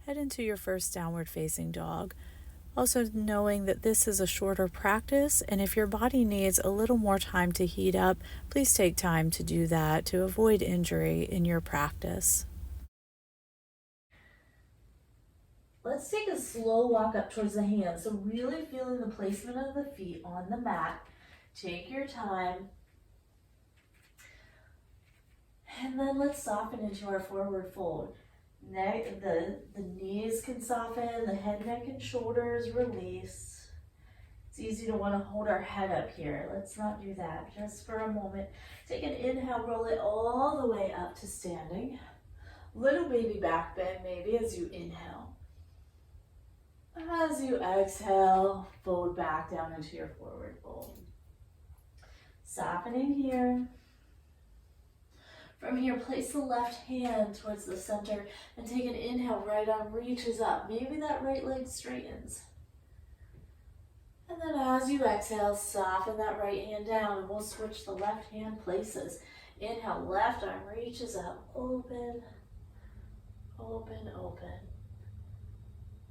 head into your first downward facing dog. Also, knowing that this is a shorter practice, and if your body needs a little more time to heat up, please take time to do that to avoid injury in your practice. Let's take a slow walk up towards the hands. So really feeling the placement of the feet on the mat. Take your time. And then let's soften into our forward fold. The knees can soften, the head, neck, and shoulders release. It's easy to want to hold our head up here. Let's not do that just for a moment. Take an inhale, roll it all the way up to standing. Little baby back bend maybe as you inhale. As you exhale, fold back down into your forward fold. Softening here. From here, place the left hand towards the center and take an inhale, right arm reaches up. Maybe that right leg straightens. And then as you exhale, soften that right hand down and we'll switch the left hand places. Inhale, left arm reaches up, open, open, open.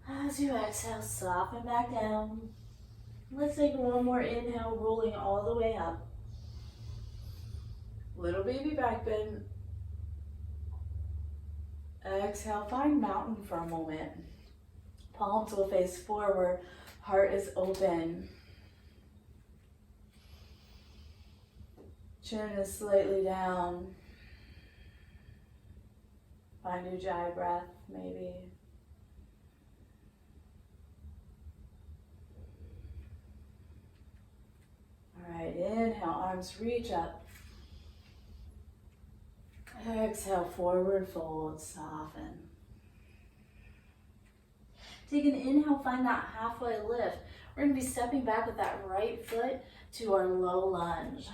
As you exhale, soften back down. Let's take one more inhale, rolling all the way up. Little baby back bend. Exhale, find mountain for a moment. Palms will face forward, heart is open. Chin is slightly down. Find ujjayi breath, maybe. All right, inhale, arms reach up. Exhale, forward fold, soften. Take an inhale, find that halfway lift. We're going to be stepping back with that right foot to our low lunge.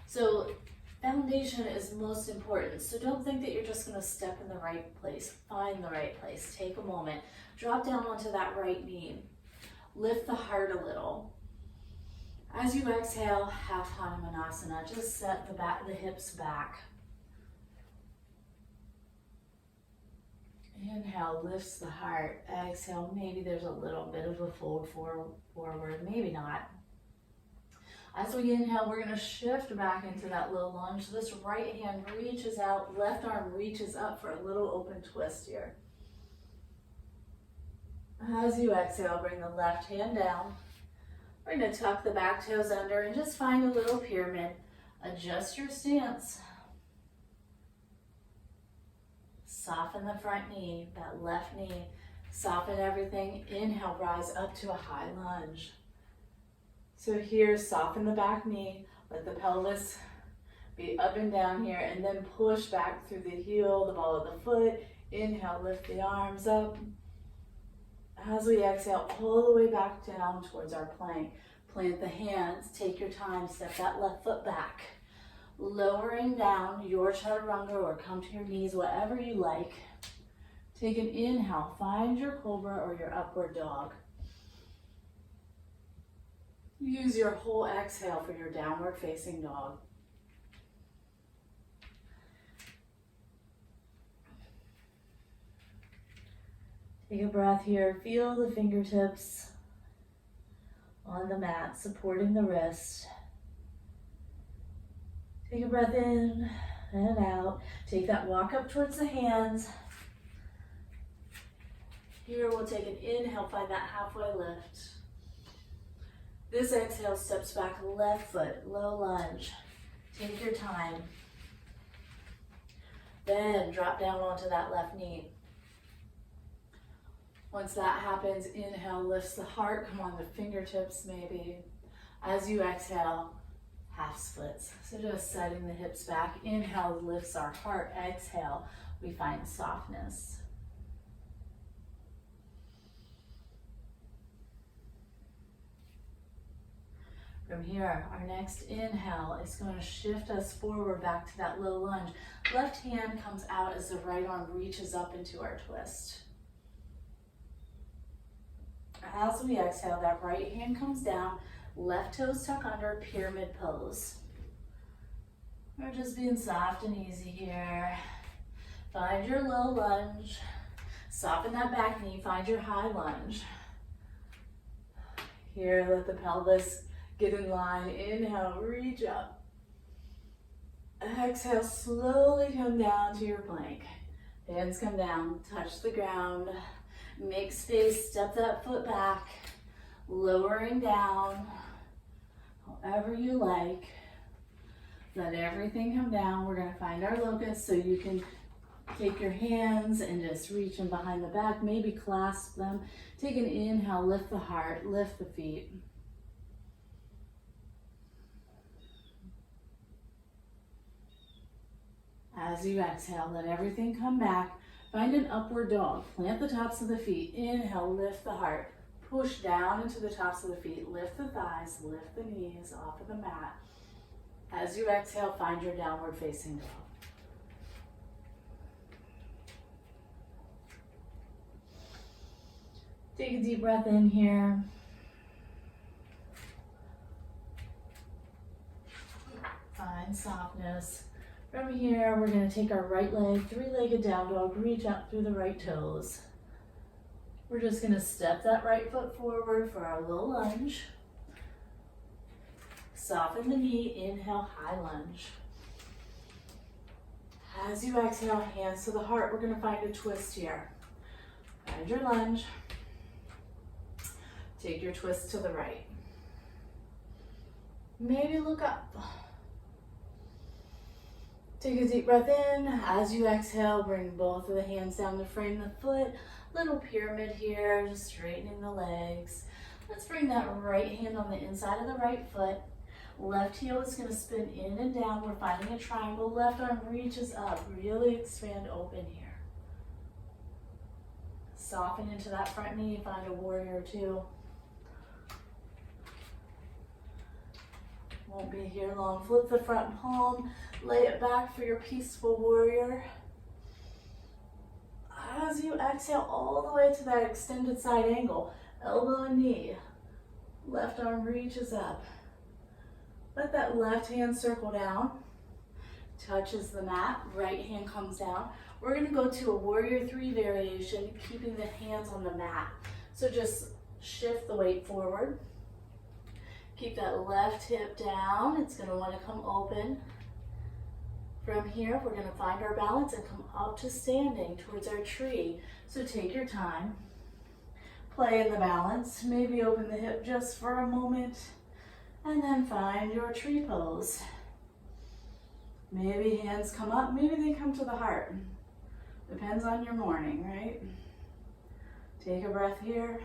So foundation is most important. So don't think that you're just going to step in the right place. Find the right place. Take a moment. Drop down onto that right knee. Lift the heart a little. As you exhale, half Hanumanasana. Just set the hips back. Inhale, lifts the heart. Exhale, maybe there's a little bit of a fold forward, maybe not. As we inhale, we're going to shift back into that low lunge. This right hand reaches out, left arm reaches up for a little open twist here. As you exhale, bring the left hand down. We're going to tuck the back toes under and just find a little pyramid. Adjust your stance. Soften the front knee, that left knee. Soften everything. Inhale, rise up to a high lunge. So here, soften the back knee. Let the pelvis be up and down here, and then push back through the heel, the ball of the foot. Inhale, lift the arms up. As we exhale, all the way back down towards our plank. Plant the hands, take your time, step that left foot back. Lowering down your chaturanga or come to your knees, whatever you like. Take an inhale, find your cobra or your upward dog. Use your whole exhale for your downward facing dog. Take a breath here, feel the fingertips on the mat, supporting the wrist. Take a breath in and out. Take that walk up towards the hands. Here we'll take an inhale, find that halfway lift. This exhale steps back, left foot, low lunge. Take your time. Then drop down onto that left knee. Once that happens, inhale, lifts the heart. Come on, the fingertips maybe. As you exhale, half splits. So just setting the hips back. Inhale lifts our heart. Exhale, we find softness. From here, our next inhale is going to shift us forward back to that low lunge. Left hand comes out as the right arm reaches up into our twist. As we exhale, that right hand comes down, left toes tuck under, pyramid pose. We're just being soft and easy here. Find your low lunge. Soften that back knee, find your high lunge. Here, let the pelvis get in line. Inhale, reach up. Exhale, slowly come down to your plank. Hands come down, touch the ground. Make space, step that foot back. Lowering down, however you like. Let everything come down. We're gonna find our locust, so you can take your hands and just reach in behind the back, maybe clasp them. Take an inhale, lift the heart, lift the feet. As you exhale, let everything come back. Find an upward dog. Plant the tops of the feet. Inhale, lift the heart. Push down into the tops of the feet. Lift the thighs, lift the knees off of the mat. As you exhale, find your downward facing dog. Take a deep breath in here. Find softness. From here, we're going to take our right leg, three-legged down dog, reach out through the right toes. We're just going to step that right foot forward for our low lunge. Soften the knee, inhale, high lunge. As you exhale, hands to the heart, we're going to find a twist here. Find your lunge. Take your twist to the right. Maybe look up. Take a deep breath in. As you exhale, bring both of the hands down to frame the foot. Little pyramid here, just straightening the legs. Let's bring that right hand on the inside of the right foot. Left heel is going to spin in and down. We're finding a triangle. Left arm reaches up. Really expand open here. Soften into that front knee. Find a warrior two. Won't be here long. Flip the front palm. Lay it back for your peaceful warrior. As you exhale all the way to that extended side angle, elbow and knee. Left arm reaches up. Let that left hand circle down. Touches the mat. Right hand comes down. We're going to go to a warrior three variation, keeping the hands on the mat. So just shift the weight forward. Keep that left hip down. It's going to want to come open. From here, we're going to find our balance and come up to standing towards our tree. So take your time. Play in the balance. Maybe open the hip just for a moment. And then find your tree pose. Maybe hands come up. Maybe they come to the heart. Depends on your morning, right? Take a breath here.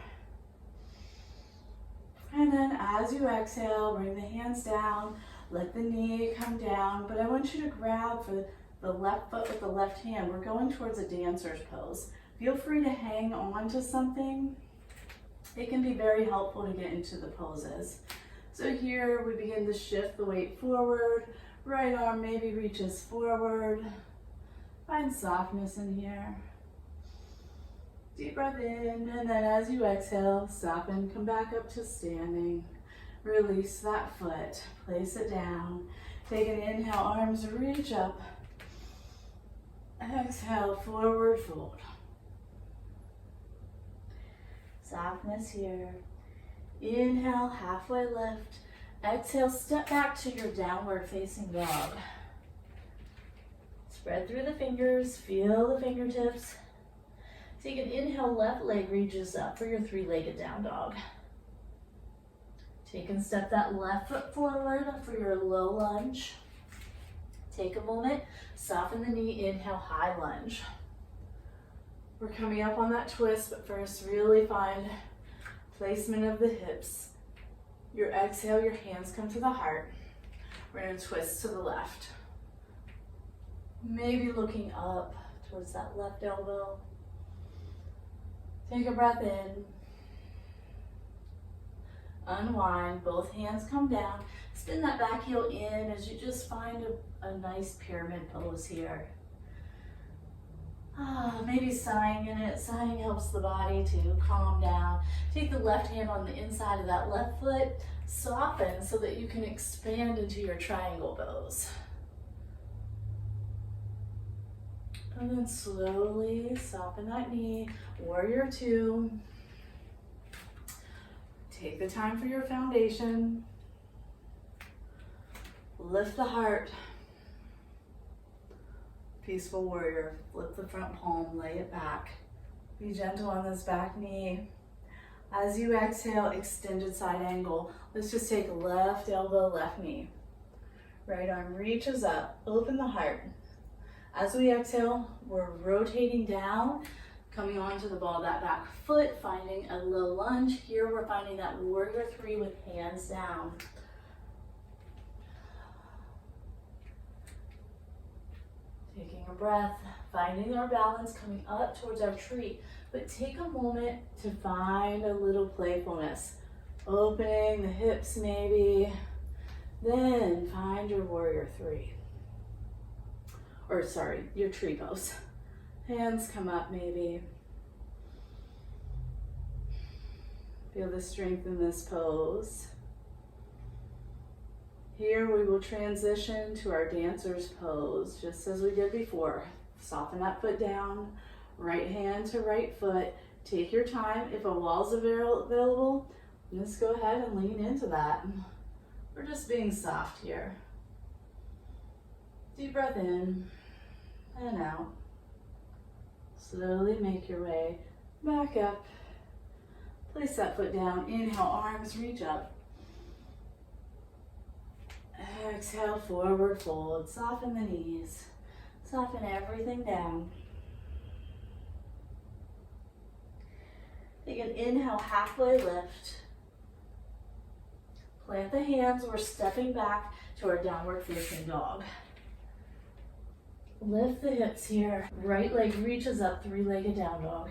And then as you exhale, bring the hands down. Let the knee come down, but I want you to grab for the left foot with the left hand. We're going towards a dancer's pose. Feel free to hang on to something. It can be very helpful to get into the poses. So here we begin to shift the weight forward. Right arm maybe reaches forward. Find softness in here. Deep breath in, and then as you exhale, soften, come back up to standing. Release that foot, place it down. Take an inhale, arms reach up. Exhale, forward fold. Softness here. Inhale, halfway lift. Exhale, step back to your downward facing dog. Spread through the fingers, feel the fingertips. Take an inhale, left leg reaches up for your three-legged down dog. Take and step that left foot forward for your low lunge. Take a moment, soften the knee, inhale, high lunge. We're coming up on that twist, but first really find placement of the hips. Your exhale, your hands come to the heart. We're going to twist to the left. Maybe looking up towards that left elbow. Take a breath in. Unwind, both hands come down. Spin that back heel in as you just find a nice pyramid pose here. Maybe sighing in it. Sighing helps the body to calm down. Take the left hand on the inside of that left foot. Soften so that you can expand into your triangle pose. And then slowly soften that knee. Warrior two. Take the time for your foundation. Lift the heart. Peaceful warrior. Flip the front palm, lay it back. Be gentle on this back knee. As you exhale, extended side angle. Let's just take left elbow, left knee. Right arm reaches up, open the heart. As we exhale, we're rotating down, coming onto the ball of that back foot, finding a low lunge. Here we're finding that warrior three with hands down. Taking a breath, finding our balance, coming up towards our tree. But take a moment to find a little playfulness. Opening the hips maybe. Then find your warrior three. Or sorry, your tree pose. Hands come up maybe. Feel the strength in this pose. Here we will transition to our dancer's pose, just as we did before. Soften that foot down, right hand to right foot. Take your time. If a wall's available, just go ahead and lean into that. We're just being soft here. Deep breath in and out. Slowly make your way back up. Place that foot down. Inhale, arms reach up. Exhale, forward fold. Soften the knees. Soften everything down. Take an inhale, halfway lift. Plant the hands. We're stepping back to our downward facing dog. Lift the hips here. Right leg reaches up, three-legged down dog.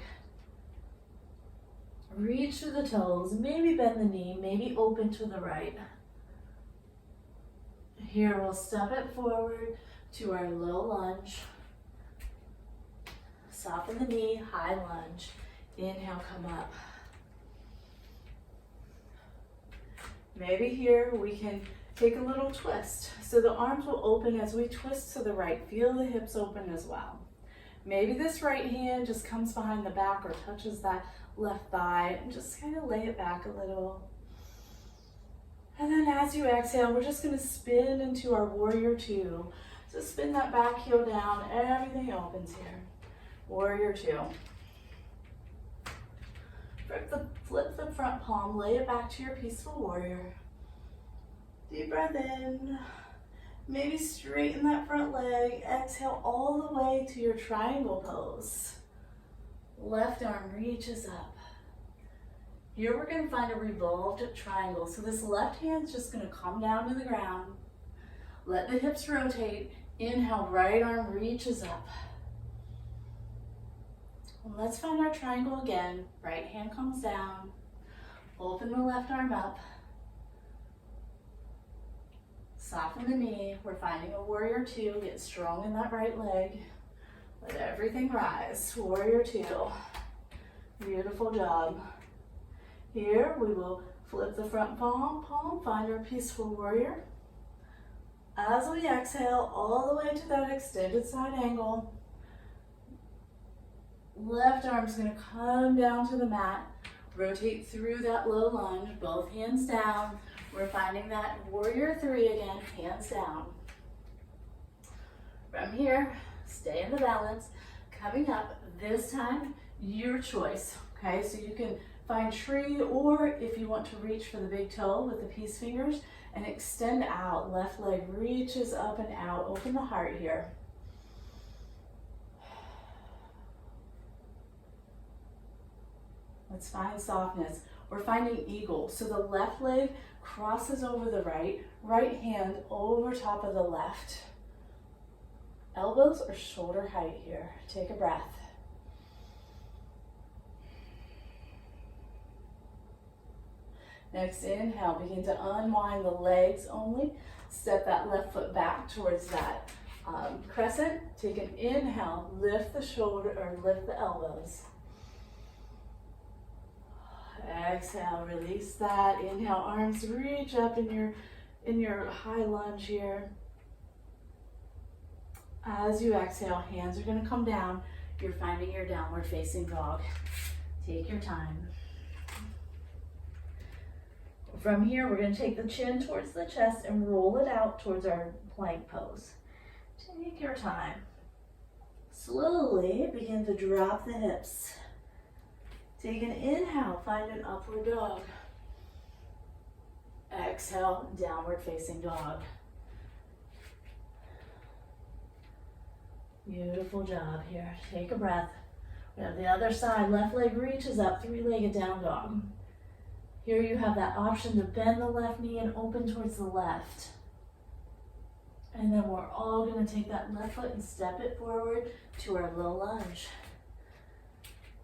Reach to the toes. Maybe bend the knee. Maybe open to the right. Here we'll step it forward to our low lunge. Soften the knee, high lunge. Inhale, come up. Maybe here we can take a little twist. So the arms will open as we twist to the right. Feel the hips open as well. Maybe this right hand just comes behind the back or touches that left thigh and just kind of lay it back a little. And then as you exhale, we're just going to spin into our warrior two. So spin that back heel down. Everything opens here. Warrior two. Flip the front palm. Lay it back to your peaceful warrior. Deep breath in. Maybe straighten that front leg. Exhale all the way to your triangle pose. Left arm reaches up. Here we're going to find a revolved triangle. So this left hand's just going to come down to the ground. Let the hips rotate. Inhale, right arm reaches up. And let's find our triangle again. Right hand comes down. Open the left arm up. Soften the knee. We're finding a warrior two. Get strong in that right leg. Let everything rise. Warrior two. Beautiful job. Here we will flip the front palm, find our peaceful warrior. As we exhale, all the way to that extended side angle. Left arm's gonna come down to the mat. Rotate through that low lunge, both hands down. We're finding that warrior three again, hands down. From here, stay in the balance. Coming up, this time, your choice, okay? So you can find tree, or if you want to reach for the big toe with the peace fingers and extend out. Left leg reaches up and out. Open the heart here. Let's find softness. We're finding eagle. So the left leg crosses over the right, right hand over top of the left. Elbows are shoulder height here. Take a breath. Next inhale, begin to unwind the legs only. Step that left foot back towards that crescent. Take an inhale, lift the shoulder or lift the elbows. Exhale, release that. Inhale, arms reach up in your high lunge here. As you exhale, hands are gonna come down. You're finding your downward facing dog. Take your time. From here, we're gonna take the chin towards the chest and roll it out towards our plank pose. Take your time. Slowly begin to drop the hips. Take an inhale, find an upward dog. Exhale, downward facing dog. Beautiful job here. Take a breath. We have the other side. Left leg reaches up, three-legged down dog. Here you have that option to bend the left knee and open towards the left. And then we're all going to take that left foot and step it forward to our low lunge.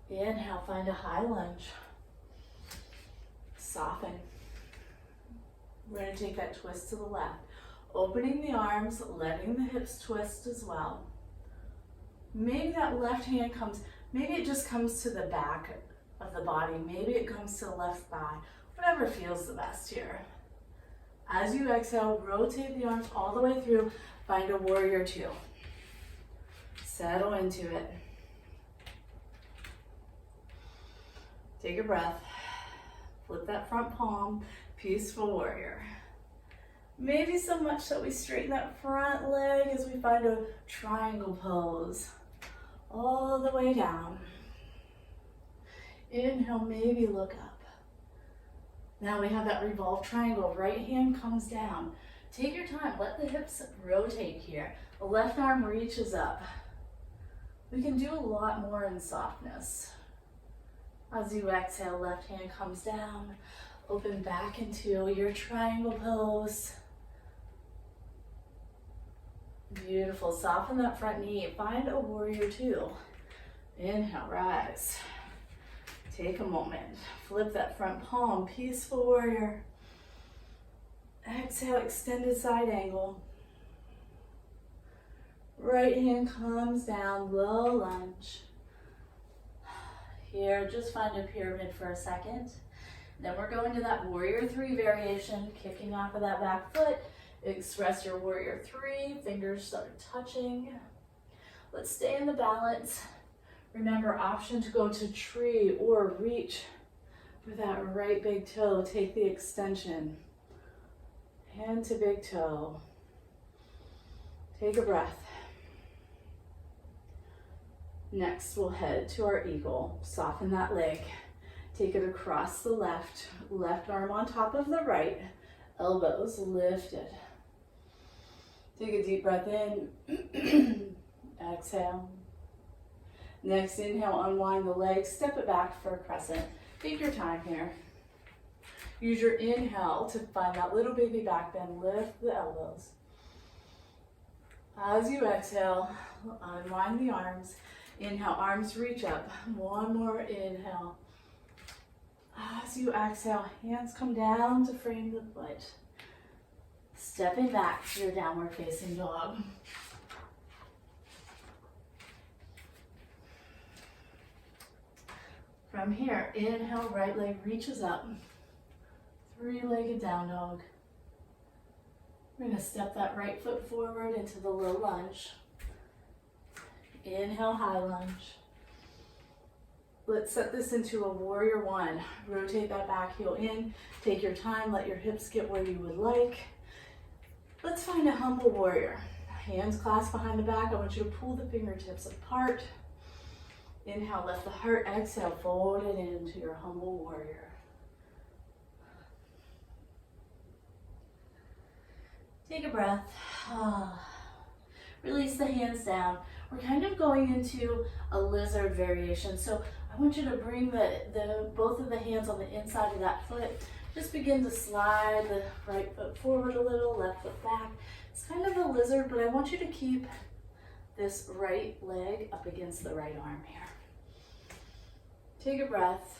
Inhale, find a high lunge. Soften. We're going to take that twist to the left. Opening the arms, letting the hips twist as well. Maybe that left hand comes, maybe it just comes to the back of the body. Maybe it comes to the left thigh. Whatever feels the best here. As you exhale, rotate the arms all the way through. Find a warrior two. Settle into it. Take a breath. Flip that front palm. Peaceful warrior. Maybe so much that we straighten that front leg as we find a triangle pose. All the way down. Inhale, maybe look up. Now we have that revolved triangle. Right hand comes down. Take your time. Let the hips rotate here. The left arm reaches up. We can do a lot more in softness. As you exhale, left hand comes down. Open back into your triangle pose. Beautiful. Soften that front knee. Find a warrior two. Inhale, rise. Take a moment. Flip that front palm. Peaceful warrior. Exhale, extended side angle. Right hand comes down, low lunge. Here, just find a pyramid for a second. Then we're going to that warrior three variation, kicking off of that back foot. Express your warrior three, fingers start touching. Let's stay in the balance. Remember, option to go to tree or reach with that right big toe. Take the extension. Hand to big toe. Take a breath. Next, we'll head to our eagle. Soften that leg. Take it across the left. Left arm on top of the right. Elbows lifted. Take a deep breath in. Exhale. Next, inhale, unwind the legs. Step it back for a crescent. Take your time here. Use your inhale to find that little baby back bend. Lift the elbows. As you exhale, unwind the arms. Inhale, arms reach up. One more inhale. As you exhale, hands come down to frame the foot. Stepping back to your downward facing dog. From here, inhale, right leg reaches up. Three-legged down dog. We're going to step that right foot forward into the low lunge. Inhale, high lunge. Let's set this into a warrior one. Rotate that back heel in. Take your time. Let your hips get where you would like. Let's find a humble warrior. Hands clasped behind the back. I want you to pull the fingertips apart. Inhale, lift the heart. Exhale, fold it into your humble warrior. Take a breath. Release the hands down. We're kind of going into a lizard variation. So I want you to bring both of the hands on the inside of that foot. Just begin to slide the right foot forward a little, left foot back. It's kind of a lizard, but I want you to keep this right leg up against the right arm here. Take a breath.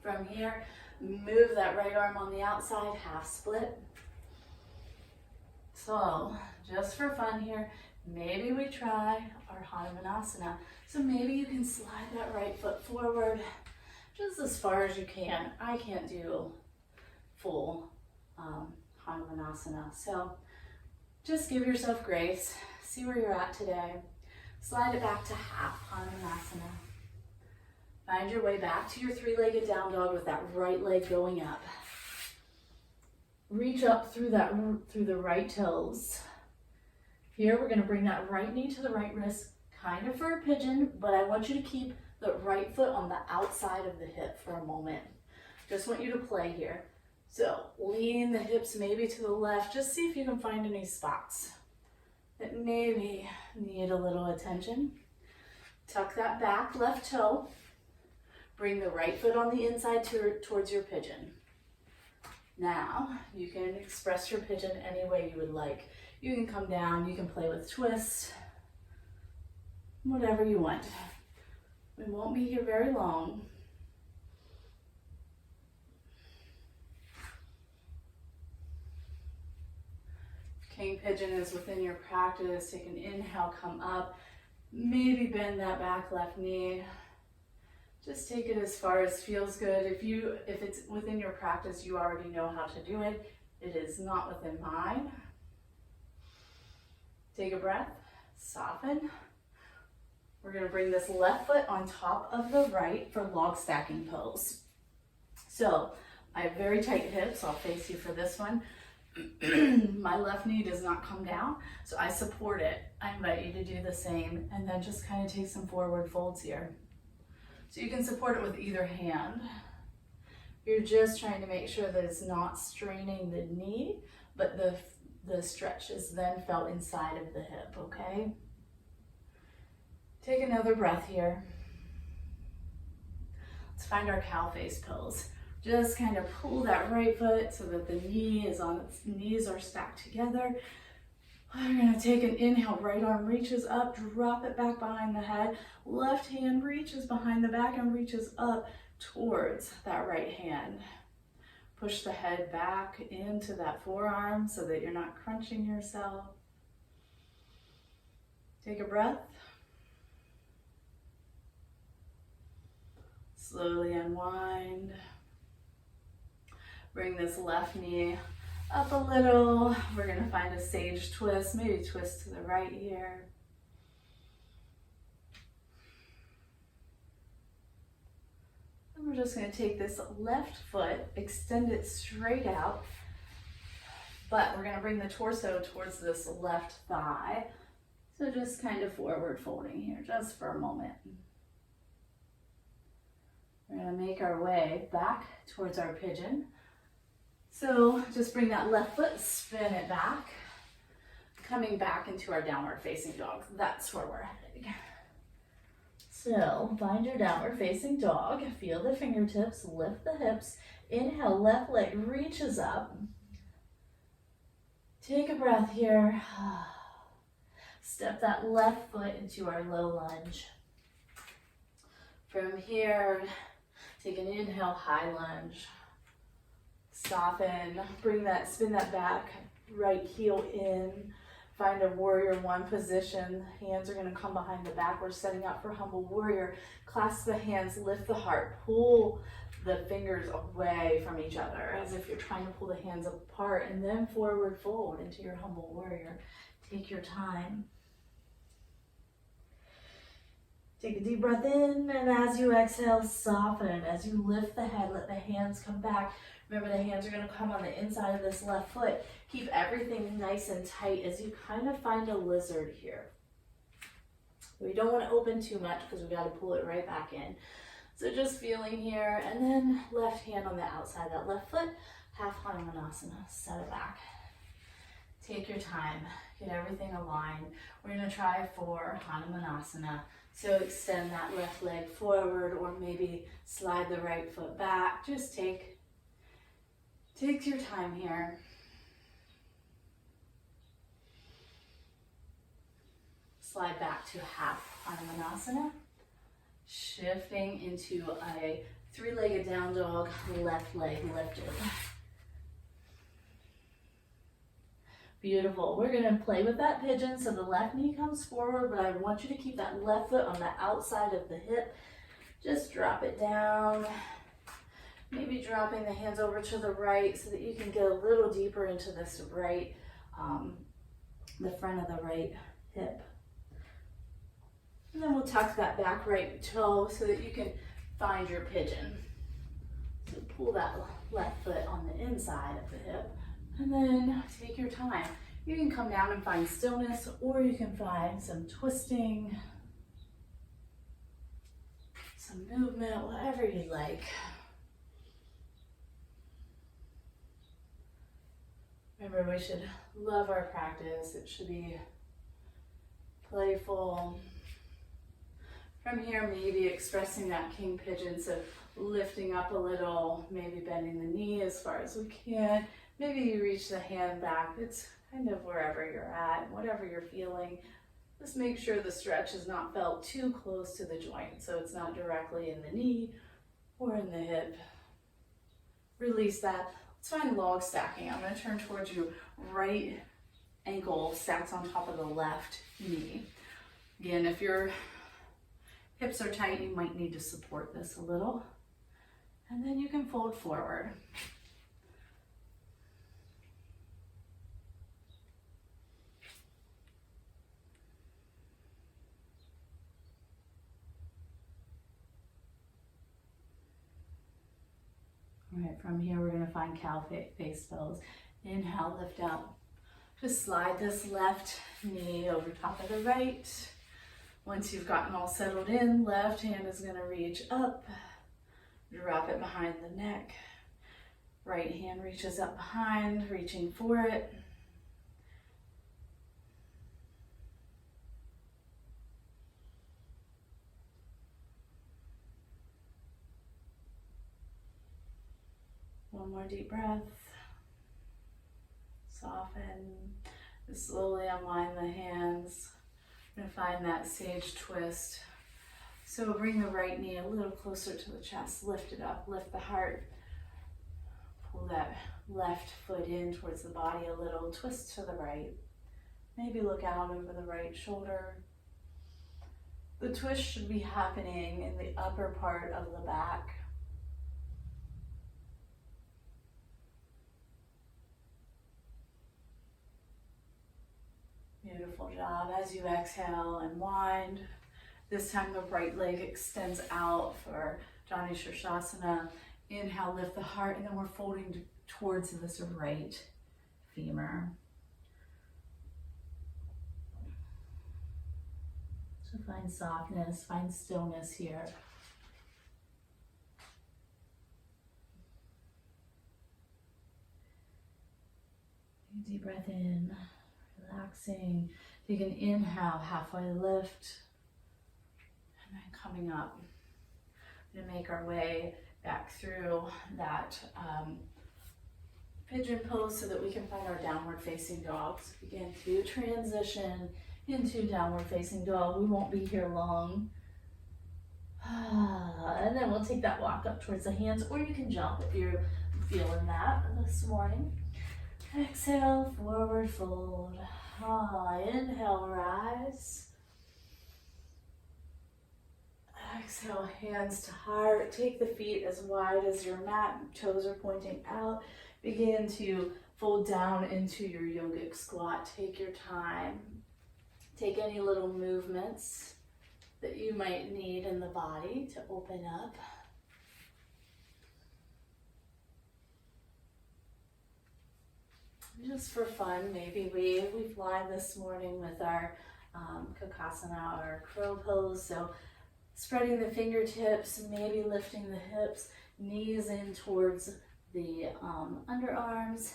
From here, move that right arm on the outside, half split. So, just for fun here, maybe we try our Hanumanasana. So maybe you can slide that right foot forward just as far as you can. I can't do full Hanumanasana. So Just give yourself grace. See where you're at today. Slide it back to half Hanumanasana. Find your way back to your three-legged down dog with that right leg going up. Reach up through the right toes. Here we're going to bring that right knee to the right wrist, kind of for a pigeon, but I want you to keep the right foot on the outside of the hip for a moment. Just want you to play here. So lean the hips maybe to the left. Just see if you can find any spots that maybe need a little attention. Tuck that back left toe. Bring the right foot on the inside towards your pigeon. Now, you can express your pigeon any way you would like. You can come down, you can play with twists, whatever you want. We won't be here very long. King pigeon is within your practice. Take an inhale, come up. Maybe bend that back left knee. Just take it as far as feels good. If it's within your practice, you already know how to do it. It is not within mine. Take a breath, soften. We're going to bring this left foot on top of the right for log stacking pose. So I have very tight hips. I'll face you for this one. My left knee does not come down, so I support it. I invite you to do the same, and then just kind of take some forward folds here. So you can support it with either hand. You're just trying to make sure that it's not straining the knee, but the stretch is then felt inside of the hip, okay? Take another breath here. Let's find our cow face pose. Just kind of pull that right foot so that the knee is on its knees are stacked together. We're gonna take an inhale, right arm reaches up, drop it back behind the head. Left hand reaches behind the back and reaches up towards that right hand. Push the head back into that forearm so that you're not crunching yourself. Take a breath. Slowly unwind. Bring this left knee up a little. We're going to find a sage twist, maybe twist to the right here. And we're just going to take this left foot, extend it straight out, but we're going to bring the torso towards this left thigh. So just kind of forward folding here, just for a moment. We're going to make our way back towards our pigeon. So just bring that left foot, spin it back, coming back into our downward facing dog. That's where we're heading. So find your downward facing dog, feel the fingertips, lift the hips, inhale, left leg reaches up. Take a breath here. Step that left foot into our low lunge. From here, take an inhale, high lunge. Soften, spin that back, right heel in. Find a warrior one position. Hands are gonna come behind the back. We're setting up for humble warrior. Clasp the hands, lift the heart, pull the fingers away from each other as if you're trying to pull the hands apart, and then forward fold into your humble warrior. Take your time. Take a deep breath in, and as you exhale, soften. As you lift the head, let the hands come back. Remember, the hands are going to come on the inside of this left foot. Keep everything nice and tight as you kind of find a lizard here. We don't want to open too much because we got to pull it right back in. So just feeling here, and then left hand on the outside, that left foot, half Hanumanasana, set it back. Take your time, get everything aligned. We're going to try for Hanumanasana. So extend that left leg forward, or maybe slide the right foot back. Just take your time here. Slide back to half Hanumanasana. Shifting into a three-legged down dog, left leg lifted. Beautiful. We're going to play with that pigeon. So the left knee comes forward, but I want you to keep that left foot on the outside of the hip. Just drop it down. Maybe dropping the hands over to the right so that you can get a little deeper into this right the front of the right hip. And then we'll tuck that back right toe so that you can find your pigeon. So pull that left foot on the inside of the hip. And then take your time. You can come down and find stillness, or you can find some twisting, some movement, whatever you like. Remember, we should love our practice. It should be playful. From here, maybe expressing that king pigeon, so lifting up a little, maybe bending the knee as far as we can. Maybe you reach the hand back. It's kind of wherever you're at, whatever you're feeling. Just make sure the stretch is not felt too close to the joint, so it's not directly in the knee or in the hip. Release that. Let's find log stacking. I'm going to turn towards you. Right ankle stacks on top of the left knee. Again, if your hips are tight, you might need to support this a little. And then you can fold forward. All right, from here we're going to find cow face pose. Inhale, lift up. Just slide this left knee over top of the right. Once you've gotten all settled in, left hand is going to reach up, drop it behind the neck. Right hand reaches up behind, reaching for it. One more deep breath. Soften. Just slowly unwind the hands. I'm going to find that sage twist. So bring the right knee a little closer to the chest. Lift it up. Lift the heart. Pull that left foot in towards the body a little. Twist to the right. Maybe look out over the right shoulder. The twist should be happening in the upper part of the back. Beautiful job. As you exhale, unwind. This time the right leg extends out for Jani Shirshasana. Inhale, lift the heart, and then we're folding towards this right femur. So find softness, find stillness here. Take a deep breath in. Relaxing. Take an inhale, halfway lift, and then coming up. We're going to make our way back through that pigeon pose so that we can find our downward facing dog. So begin to transition into downward facing dog. We won't be here long. And then we'll take that walk up towards the hands, or you can jump if you're feeling that this morning. Exhale, forward fold. Inhale, rise. Exhale, hands to heart. Take the feet as wide as your mat. Toes are pointing out. Begin to fold down into your yogic squat. Take your time. Take any little movements that you might need in the body to open up. Just for fun, maybe we fly this morning with our Kakasana or crow pose. So spreading the fingertips, maybe lifting the hips, knees in towards the underarms.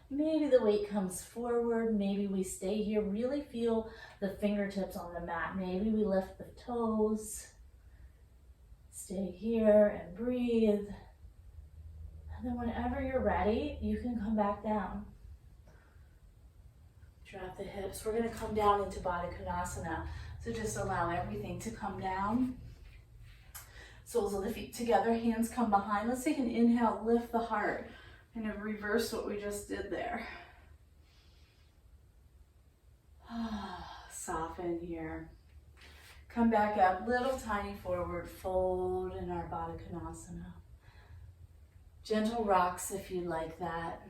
Maybe the weight comes forward. Maybe we stay here. Really feel the fingertips on the mat. Maybe we lift the toes. Stay here and breathe. And then whenever you're ready, you can come back down. Drop the hips. We're going to come down into Baddha Konasana. So just allow everything to come down. Soles of the feet together, hands come behind. Let's take an inhale, lift the heart. Kind of reverse what we just did there. Soften here. Come back up, little tiny forward fold in our Baddha Konasana. Gentle rocks if you like that.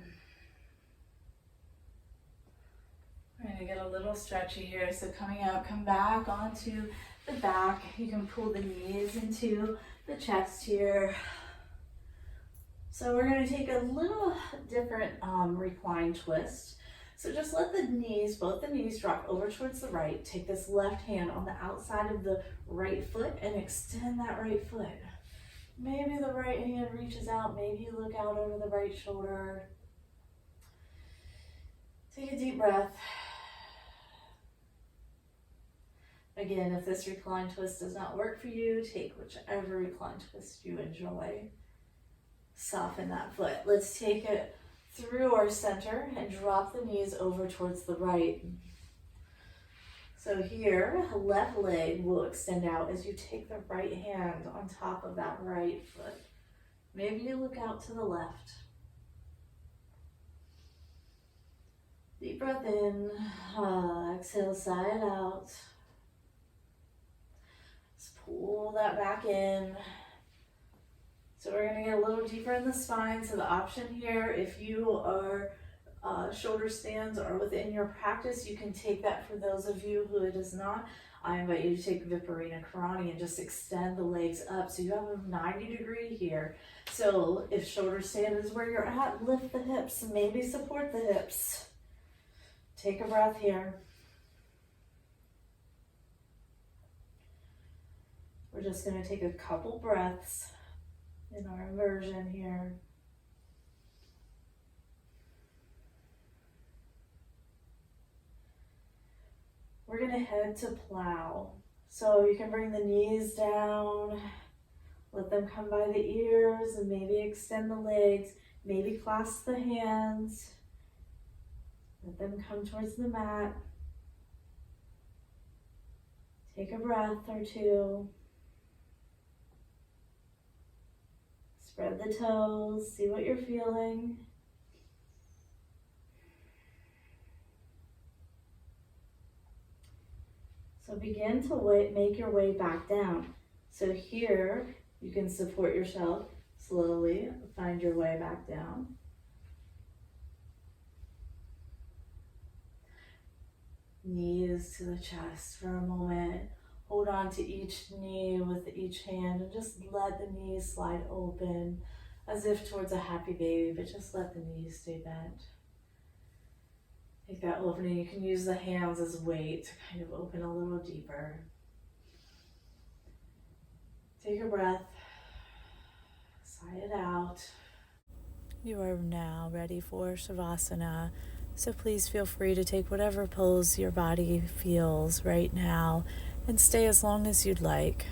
We're going to get a little stretchy here. So coming out, come back onto the back. You can pull the knees into the chest here. So we're going to take a little different recline twist. So just let the knees, both the knees, drop over towards the right. Take this left hand on the outside of the right foot and extend that right foot. Maybe the right hand reaches out. Maybe you look out over the right shoulder. Take a deep breath. Again, if this recline twist does not work for you, take whichever recline twist you enjoy. Soften that foot. Let's take it through our center and drop the knees over towards the right. So here, left leg will extend out as you take the right hand on top of that right foot. Maybe you look out to the left. Deep breath in, exhale, sigh it out. Just pull that back in. So we're going to get a little deeper in the spine. So the option here, if you are shoulder stands are within your practice, you can take that. For those of you who it is not, I invite you to take Viparita Karani and just extend the legs up. So you have a 90-degree here. So if shoulder stand is where you're at, lift the hips, maybe support the hips. Take a breath here. We're just going to take a couple breaths in our inversion here. We're going to head to plow. So you can bring the knees down, let them come by the ears, and maybe extend the legs, maybe clasp the hands, let them come towards the mat. Take a breath or two. Spread the toes, see what you're feeling. So begin to make your way back down. So here, you can support yourself slowly, find your way back down. Knees to the chest for a moment. Hold on to each knee with each hand and just let the knees slide open as if towards a happy baby, but just let the knees stay bent. Take that opening. You can use the hands as weight to kind of open a little deeper. Take a breath. Sigh it out. You are now ready for Shavasana. So please feel free to take whatever pose your body feels right now and stay as long as you'd like.